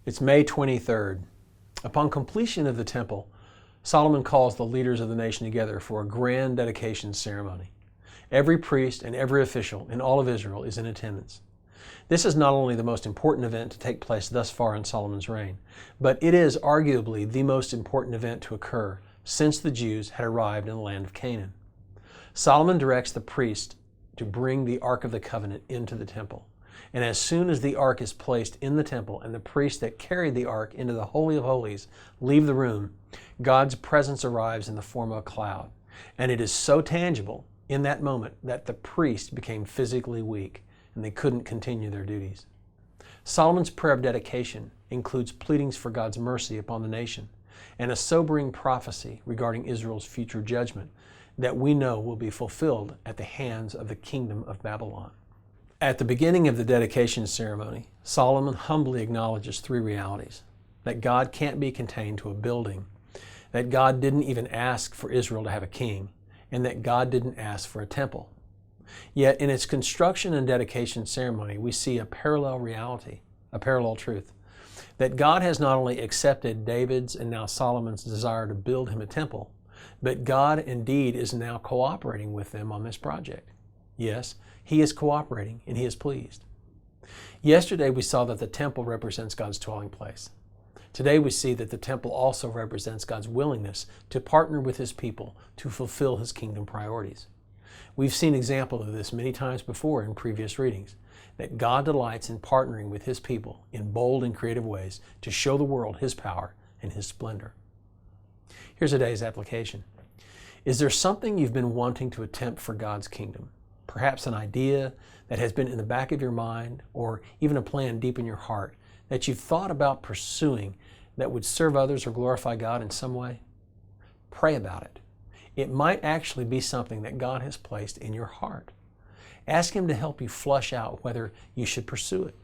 It's May 23rd. Upon completion of the temple, Solomon calls the leaders of the nation together for a grand dedication ceremony. Every priest and every official in all of Israel is in attendance. This is not only the most important event to take place thus far in Solomon's reign, but it is arguably the most important event to occur since the Jews had arrived in the land of Canaan. Solomon directs the priest to bring the Ark of the Covenant into the temple. And as soon as the ark is placed in the temple and the priests that carried the ark into the Holy of Holies leave the room, God's presence arrives in the form of a cloud. And it is so tangible in that moment that the priest became physically weak and they couldn't continue their duties. Solomon's prayer of dedication includes pleadings for God's mercy upon the nation and a sobering prophecy regarding Israel's future judgment that we know will be fulfilled at the hands of the kingdom of Babylon. At the beginning of the dedication ceremony, Solomon humbly acknowledges three realities: that God can't be contained to a building, that God didn't even ask for Israel to have a king, and that God didn't ask for a temple. Yet in its construction and dedication ceremony, we see a parallel reality, a parallel truth, that God has not only accepted David's and now Solomon's desire to build him a temple, but God indeed is now cooperating with them on this project. Yes, He is cooperating and He is pleased. Yesterday we saw that the temple represents God's dwelling place. Today we see that the temple also represents God's willingness to partner with His people to fulfill His kingdom priorities. We've seen examples of this many times before in previous readings, that God delights in partnering with His people in bold and creative ways to show the world His power and His splendor. Here's today's application. Is there something you've been wanting to attempt for God's kingdom? Perhaps an idea that has been in the back of your mind, or even a plan deep in your heart that you've thought about pursuing that would serve others or glorify God in some way? Pray about it. It might actually be something that God has placed in your heart. Ask Him to help you flush out whether you should pursue it.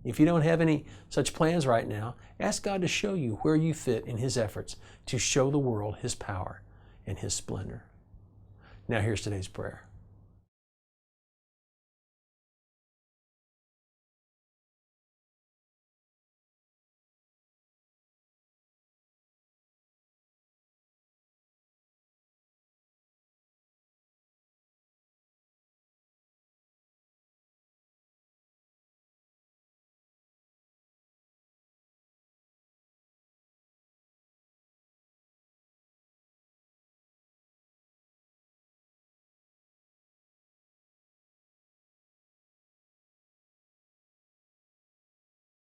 If you don't have any such plans right now, ask God to show you where you fit in His efforts to show the world His power and His splendor. Now here's today's prayer.